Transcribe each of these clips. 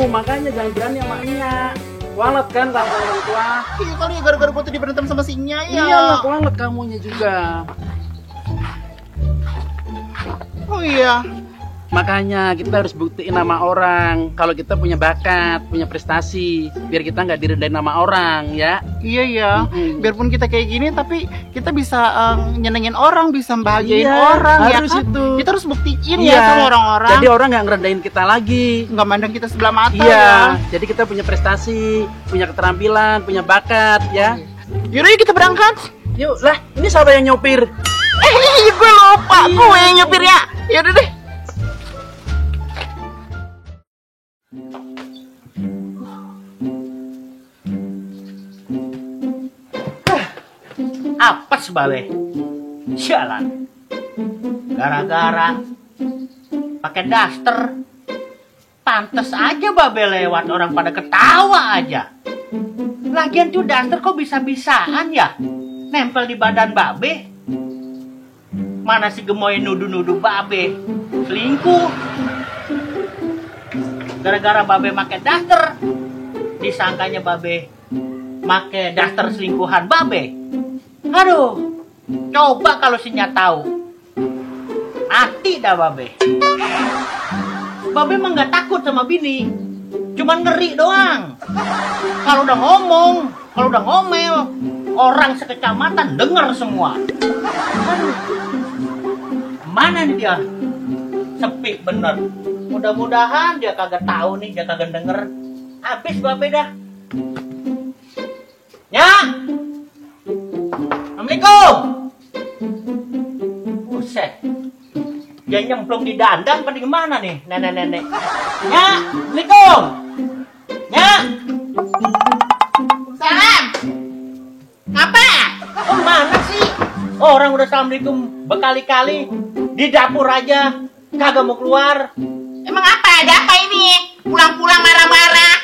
makanya jangan berani sama Nya. Kualat kan sama orang tua. Iya kali gara-gara gue tadi berantem sama si Nya ya. Iya lah, kualat kamunya juga. Oh iya. Makanya kita harus buktiin sama orang kalau kita punya bakat, punya prestasi, biar kita nggak direndahin sama orang, ya. Iya ya. Biarpun kita kayak gini, tapi kita bisa nyenengin orang, bisa bahagiain Iya, orang, ya harus kan? itu. Kita harus buktiin Iya. ya sama orang-orang. Jadi orang nggak ngerendahin kita lagi. Nggak mandang kita sebelah mata Iya. ya. Jadi kita punya prestasi, punya keterampilan, punya bakat, ya. Yaudah yuk kita berangkat. Yuk lah, ini siapa yang nyopir? Gue lupa, gue yang nyopir ya. Yaudah deh. Apes babe, jalan gara-gara pakai daster, pantes aja babe lewat orang pada ketawa aja. Lagian tuh daster kok bisa-bisaan ya nempel di badan babe. Mana si gemoy nuduh-nuduh babe selingkuh gara-gara babe pakai daster, disangkanya babe pakai daster selingkuhan babe. Aduh, coba kalau si Nya tahu, mati dah babe. Babe emang nggak takut sama bini, cuman ngeri doang. Kalau udah ngomong, kalau udah ngomel, orang sekecamatan denger semua. Aduh, mana nih dia? Sepi bener. Mudah-mudahan dia kagak tahu nih, dia kagak denger. Habis babe dah. Nya. Assalamualaikum. Buset. Dia nyemplung di dandang apa di mana nih nenek-nenek? Nya, Assalamualaikum. Nya. Salam. Apa? Oh mana sih? Orang udah assalamualaikum berkali-kali di dapur aja kagak mau keluar. Emang apa? Ada apa ini? Pulang-pulang marah-marah.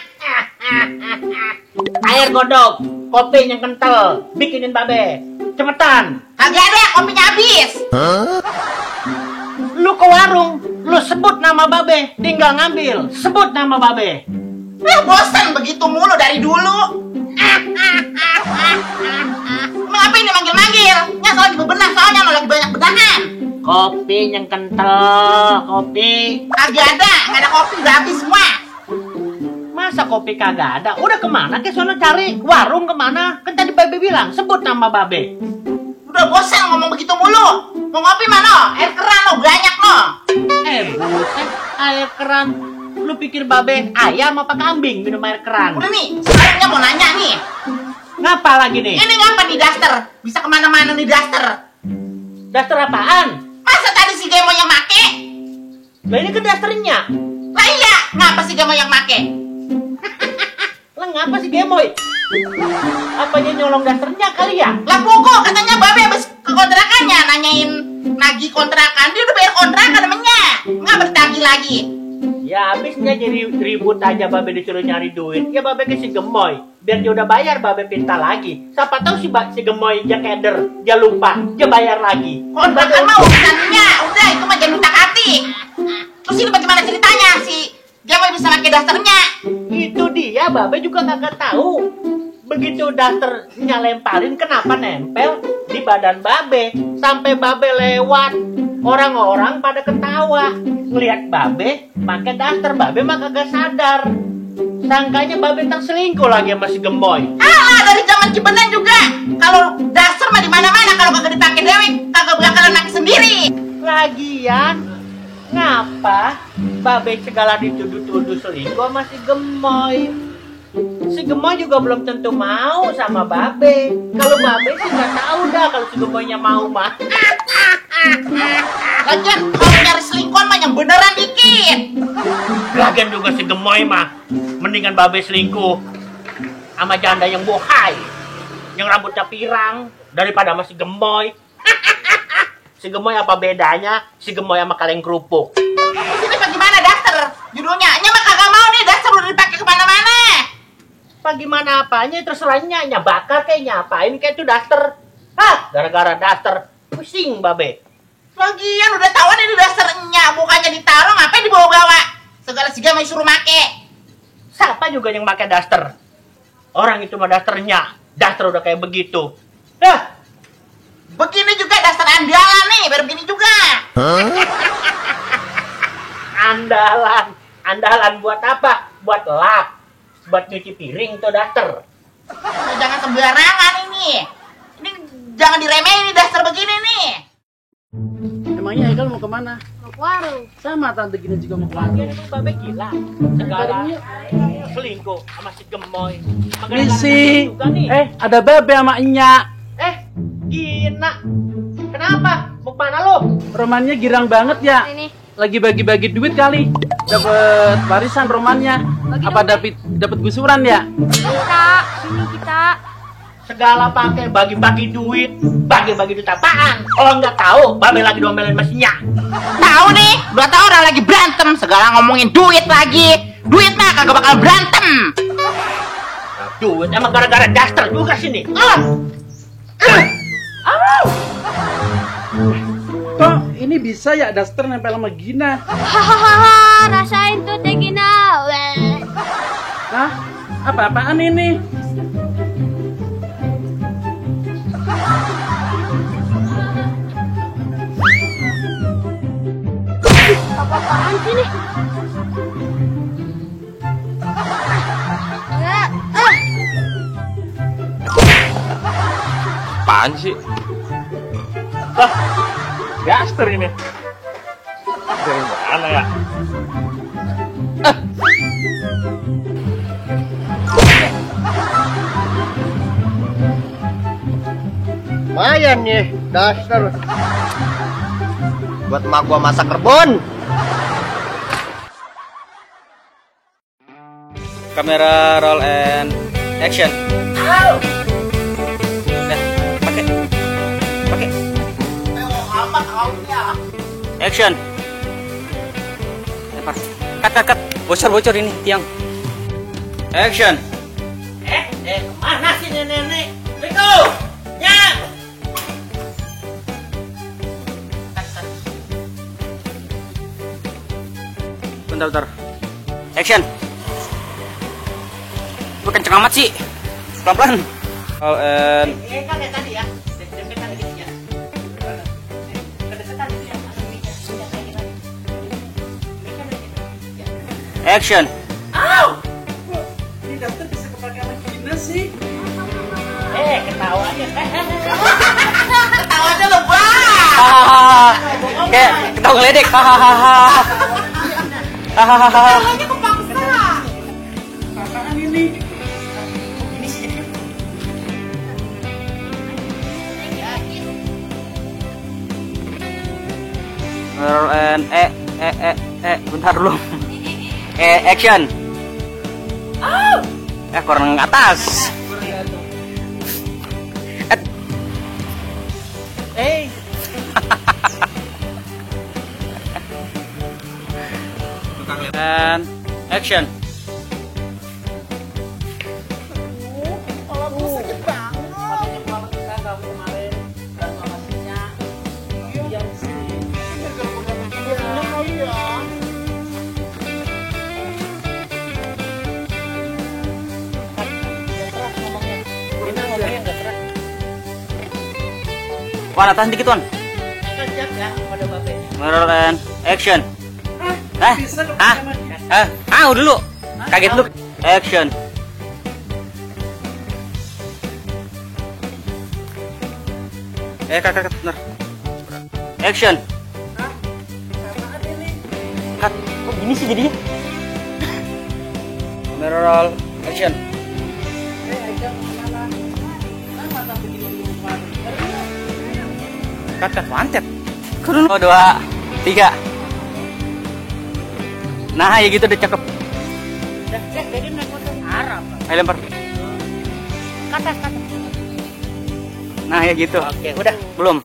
Air godok, kopi yang kental, bikinin babe. Cepetan. Kagak ada, kopinya habis. Lu ke warung, lu sebut nama babe, tinggal ngambil. Sebut nama babe. Bosan begitu mulu dari dulu. Emang apa ini manggil-manggil? Nya lagi bebenah soalnya lo lagi banyak bedahan. Kopi yang kental, kopi. Kagak ada kopi, udah habis semua. Masa kopi kagak ada? Udah kemana ke sono cari? Warung kemana? Kan tadi babe bilang, sebut nama babe. Udah bosan ngomong begitu mulu. Mau ngopi mana? Air keran lo banyak lo. Buset, air keran. Lu pikir babe ayam apa kambing minum air keran? Udah nih, sekarangnya mau nanya nih. Ngapa lagi nih? Ini ngapa nih daster? Bisa kemana-mana nih daster. Daster apaan? Masa tadi si Gemo yang make? Lah ini kan dasternya. Lah iya, ngapa si Gemo yang make? Lah ngapa sih gemoy? Apa dia nyolong dasternya kali ya? Lah pokok katanya babe habis ke kontrakannya nanyain nagih kontrakan. Dia udah bayar kontrakan namanya. Ngapa ditagih lagi? Ya habisnya jadi ribut aja babe disuruh nyari duit. Ya babe ke si gemoy. Biar dia udah bayar babe pinta lagi. Siapa tahu si gemoy dia keder, dia lupa, dia bayar lagi. Kontrakan mah urusannya. Udah itu mah jangan utak hati. Terus ini bagaimana ceritanya si Gemo bisa pakai dasternya? Itu dia babe juga kagak tahu. Begitu dasternya lemparin kenapa nempel di badan babe. Sampai babe lewat, orang-orang pada ketawa. Ngelihat babe pakai daster, babe mah kagak sadar. Sangkanya babe terselingkuh lagi sama si gemoy. Alah, dari zaman Cibenang juga. Kalau daster mah di mana-mana, kalau kagak dipakai dewe, kagak bakalan pakai sendiri. Lagian ngapa babe segala dituduh-tuduh selingkuh sama si gemoy? Si gemoy juga belum tentu mau sama babe. Kalau babe sih nggak tahu dah kalau si gemoynya mau mah. Lagian kalau nyari selingkuhan mah yang beneran dikit. Lagian juga si gemoy mah mendingan babe selingkuh sama janda yang bohai, yang rambutnya pirang daripada sama si gemoy. Si gemoy apa bedanya? Si gemoy sama kaleng kerupuk. Ini bagaimana daster? Judulnya, nya mah kagak mau nih daster udah dipakai kemana-mana. Bagaimana apanya terserahnya, nya bakar kayaknya apain kayak itu daster. Hah, gara-gara daster pusing babe. Lagian udah tahuan ini dasternya, bukannya ditaruh ngapain dibawa-bawa? Segala siga mau suruh make. Siapa juga yang pakai daster? Orang itu mah dasternya. Daster udah kayak begitu. Dah. Begini juga daster andalan nih, biar begini juga. Andalan. Andalan buat apa? Buat lap. Buat nyuci piring tuh daster. Jangan sembarangan ini. Ini jangan diremehin nih daster begini nih. Emangnya Haikal mau kemana? Mau ke warung. Sama tante gini juga mau ke Lagian warung. itu babe gila. Segala selingkuh sama si gemoy. Misi. Juga nih. Ada babe sama Enyak. Gina. Kenapa? Mau kemana lo? Romannya girang banget ya. Ini. Lagi bagi-bagi duit kali. Dapat warisan romannya. Bagi Apa dapat gusuran ya? Kita, sini kita. Segala pakai bagi-bagi duit. Bagi-bagi duit apaan? Oh nggak tahu. Babe lagi domelin mesinnya. Tahu nih, udah tahu orang lagi berantem, segala ngomongin duit lagi. Duit mah kagak bakal berantem. Duit emang gara-gara daster juga sini. Kok ini bisa ya daster nempel sama Gina? Hahaha, rasain tuh Teh Gina. Weh. Hah? Apa-apaan ini? Apa-apaan sih nih? Apaan sih? Daster ini. Dari mana ya? Lumayan nih, daster. Buat emak gua masak rebon. Kamera roll and action. Dah, pakai. Apa kaunya? Action. Lempar. Cut. Bocor ini tiang. Action. Mana sih nenek? Itu. Ya. Bentar. Action. Lu kenceng amat sih. Pelan-pelan. Roll and Kan ya tadi ya. Deketan gitu ya. Kedekatan gitu ya. action. Ini daster bisa kepake sama Gina sih. Ketawanya. Ketawanya lo bang. Hahaha. Kayak ketawa ngeledek. Hahaha. Hahaha. Ketawanya kepaksa. Apaan ini? Roll and bentar dulu. Action. Kurang atas. And action. Wan, atas dikit, Wan. Roll and action. Bisa kepake sama Gina. Dulu. Kaget lu. Action. Cut, bener. Action. Apaan ini? Cut. Kok gini sih jadinya? Kamera roll. Action. Haikal kemana? Sama tante Gina di rumah. Cut, mantep. Kurun. 2, 3. Nah, ya gitu udah cakep. Jadi naik motor Arab. Ayo lempar. Kata. Nah, ya gitu. Oke, udah. Belum.